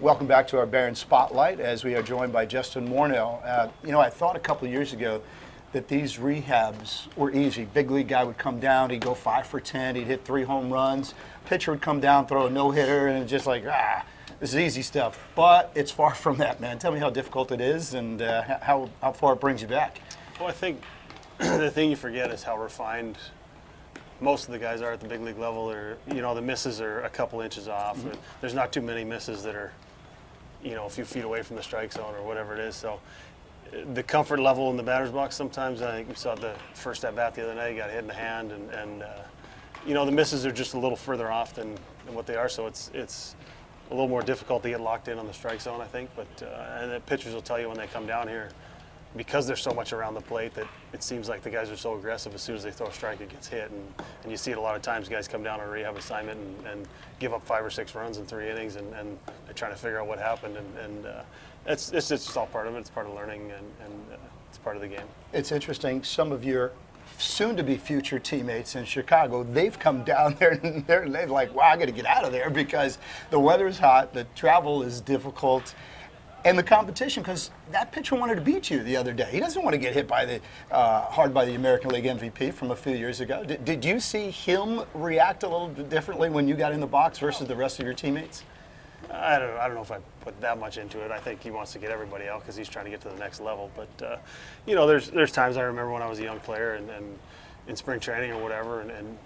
Welcome back to our Barron Spotlight as we are joined by Justin Morneau. I thought a couple of years ago that these rehabs were easy. Big league guy would come down, he'd go 5 for 10, he'd hit 3 home runs. Pitcher would come down, throw a no-hitter, and it's just like, this is easy stuff. But it's far from that, man. Tell me how difficult it is and how far it brings you back. Well, I think the thing you forget is how refined most of the guys are at the big league level. The misses are a couple inches off. Mm-hmm. There's not too many misses that are, a few feet away from the strike zone or whatever it is. So the comfort level in the batter's box sometimes, I think we saw the first at bat the other night, he got hit in the hand, and the misses are just a little further off than what they are. So it's a little more difficult to get locked in on the strike zone, I think. But and the pitchers will tell you when they come down here, because there's so much around the plate, that it seems like the guys are so aggressive. As soon as they throw a strike, it gets hit, and you see it a lot of times. Guys come down on a rehab assignment and give up 5 or 6 runs in 3 innings, and they're trying to figure out what happened, and it's just all part of it. It's part of learning, and it's part of the game. It's interesting. Some of your soon-to-be future teammates in Chicago, they've come down there and they're like, wow, I got to get out of there because the weather is hot, the travel is difficult, and the competition, because that pitcher wanted to beat you the other day. He doesn't want to get hit by hard by the American League MVP from a few years ago. Did you see him react a little bit differently when you got in the box versus the rest of your teammates? I don't know if I put that much into it. I think he wants to get everybody out because he's trying to get to the next level. But there's times I remember when I was a young player and in spring training or whatever, and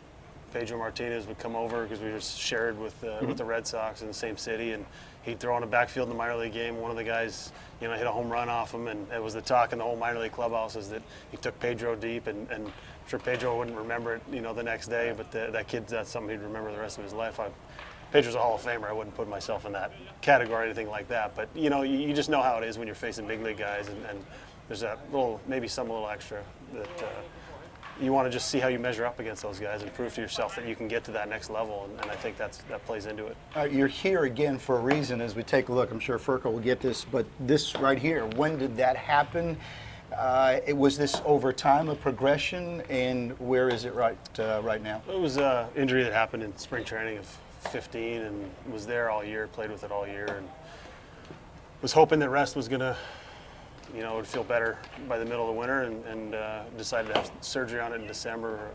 Pedro Martinez would come over because we just shared with the Red Sox in the same city, and he'd throw on a backfield in the minor league game. One of the guys, hit a home run off him, and it was the talk in the whole minor league clubhouse is that he took Pedro deep, and I'm sure Pedro wouldn't remember it, the next day, but that kid, that's something he'd remember the rest of his life. Pedro's a Hall of Famer. I wouldn't put myself in that category or anything like that, but you just know how it is when you're facing big league guys, and there's that maybe some little extra that you want to just see how you measure up against those guys and prove to yourself that you can get to that next level, and I think that plays into it. You're here again for a reason as we take a look. I'm sure Furco will get this, but this right here, when did that happen? Was this over time, a progression, and where is it right now? It was an injury that happened in spring training of 15 and was there all year, played with it all year, and was hoping that rest was going to would feel better by the middle of the winter, and decided to have surgery on it in December,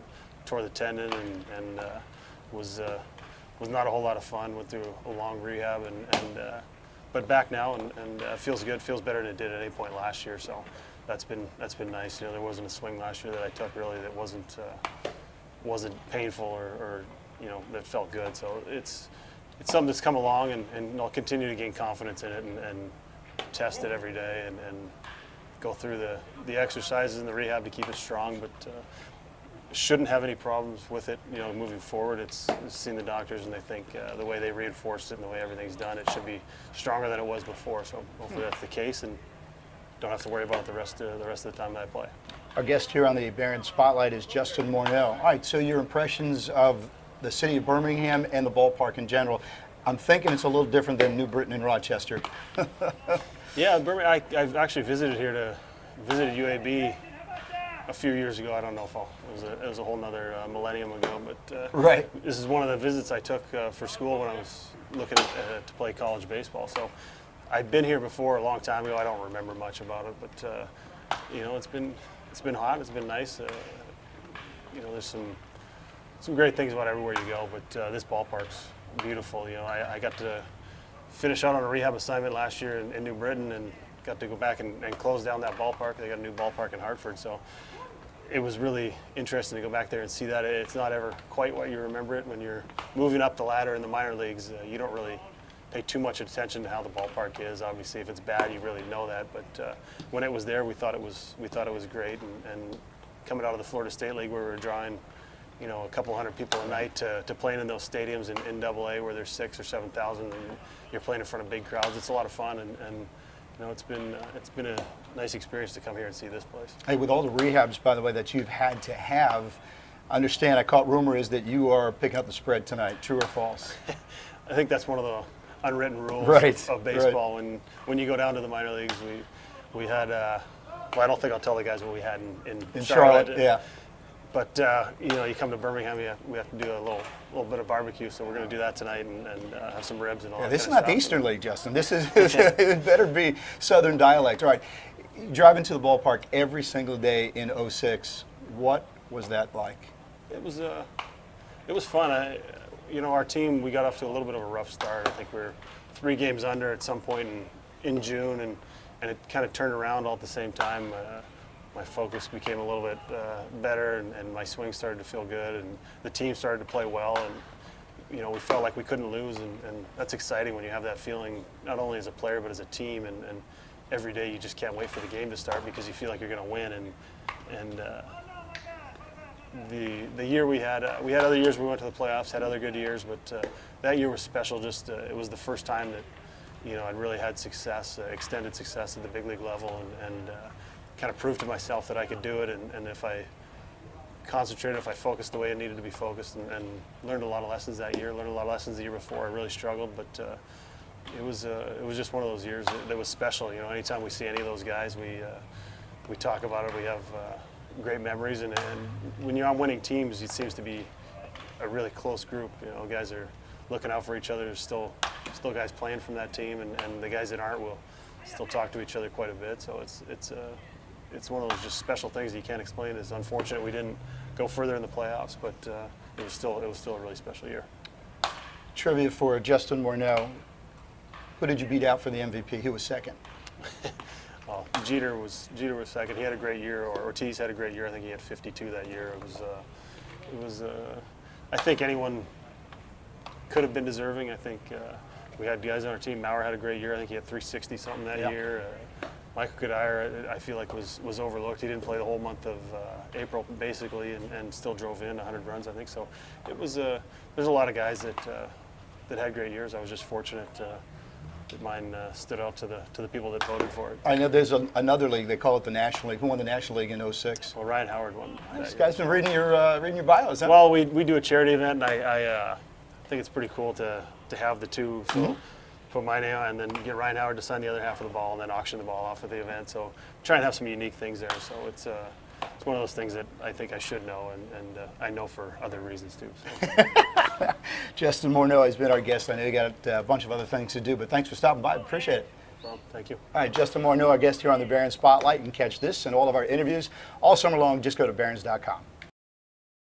tore the tendon, and was not a whole lot of fun. Went through a long rehab, but back now, and feels good, feels better than it did at any point last year. So that's been nice. There wasn't a swing last year that I took really that wasn't painful or that felt good. So it's something that's come along, and I'll continue to gain confidence in it and test it every day and go through the exercises and the rehab to keep it strong, but shouldn't have any problems with it moving forward. It's seen the doctors, and they think the way they reinforced it and the way everything's done, it should be stronger than it was before. So hopefully that's the case, and don't have to worry about it the rest of the time that I play. Our guest here on the Barron Spotlight is Justin Morneau. All right, so your impressions of the city of Birmingham and the ballpark in general. I'm thinking it's a little different than New Britain and Rochester. Yeah, Birmingham. I've actually visited UAB a few years ago. I don't know if it was a whole nother millennium ago, but right. This is one of the visits I took for school when I was looking to play college baseball. So I'd been here before a long time ago. I don't remember much about it, but it's been hot. It's been nice. There's some great things about everywhere you go, but this ballpark's beautiful. I got to finish out on a rehab assignment last year in New Britain and got to go back and close down that ballpark. They got a new ballpark in Hartford, so it was really interesting to go back there and see that. It's not ever quite what you remember it. When you're moving up the ladder in the minor leagues, you don't really pay too much attention to how the ballpark is. Obviously, if it's bad, you really know that. But when it was there, we thought it was great. And coming out of the Florida State League, where we were drawing a couple hundred people a night to playing in those stadiums in AA where there's 6,000 or 7,000, and you're playing in front of big crowds. It's a lot of fun, and it's been a nice experience to come here and see this place. Hey, with all the rehabs, by the way, that you've had to have, understand, I caught rumor is that you are picking up the spread tonight. True or false? I think that's one of the unwritten rules of baseball. Right. When you go down to the minor leagues, we had. I don't think I'll tell the guys what we had in Charlotte. Yeah. But you know, you come to Birmingham, we have to do a little bit of barbecue, so we're going to do that tonight and have some ribs and all. Yeah, that this is kind of not the stuff. Eastern League, Justin. This is it better be Southern dialect. All right, driving to the ballpark every single day in '06. What was that like? It was fun. You know, our team, we got off to a little bit of a rough start. I think we were 3 games under at some point in June, and it kind of turned around all at the same time. My focus became a little bit better, and my swing started to feel good, and the team started to play well, and you know, we felt like we couldn't lose, and that's exciting when you have that feeling, not only as a player but as a team, and every day you just can't wait for the game to start because you feel like you're going to win, and the year we had other years we went to the playoffs, had other good years, but that year was special. Just it was the first time that, you know, I'd really had success, extended success at the big league level, and kind of proved to myself that I could do it, and if I concentrated, if I focused the way it needed to be focused, and learned a lot of lessons that year, learned a lot of lessons the year before. I really struggled, but it was just one of those years that was special. You know, anytime we see any of those guys, we talk about it. We have great memories, and when you're on winning teams, it seems to be a really close group. You know, guys are looking out for each other. There's still guys playing from that team, and the guys that aren't will still talk to each other quite a bit. So it's one of those just special things that you can't explain. It's unfortunate we didn't go further in the playoffs, but it was still a really special year. Trivia for Justin Morneau. Who did you beat out for the MVP? Who was second? Well, Jeter was second. He had a great year. Or Ortiz had a great year. I think he had 52 that year. It was. I think anyone could have been deserving. I think we had guys on our team. Maurer had a great year. I think he had 360 something that year. Michael Cuddyer, I feel like was overlooked. He didn't play the whole month of April basically, and still drove in 100 runs. I think so. It was. There's a lot of guys that had great years. I was just fortunate. That mine stood out to the people that voted for it. I know there's another league. They call it the National League. Who won the National League in 06? Well, Ryan Howard won. This guy's been reading your bios, huh? Well, we do a charity event, and I think it's pretty cool to have the two. So put my name on, and then get Ryan Howard to sign the other half of the ball, and then auction the ball off at the event. So try and have some unique things there. So it's one of those things that I think I should know, and I know for other reasons too. So. Justin Morneau has been our guest. I know you got a bunch of other things to do, but thanks for stopping by. Appreciate it. Well, thank you. All right, Justin Morneau, our guest here on the Barron Spotlight. You can catch this and all of our interviews all summer long. Just go to barrons.com.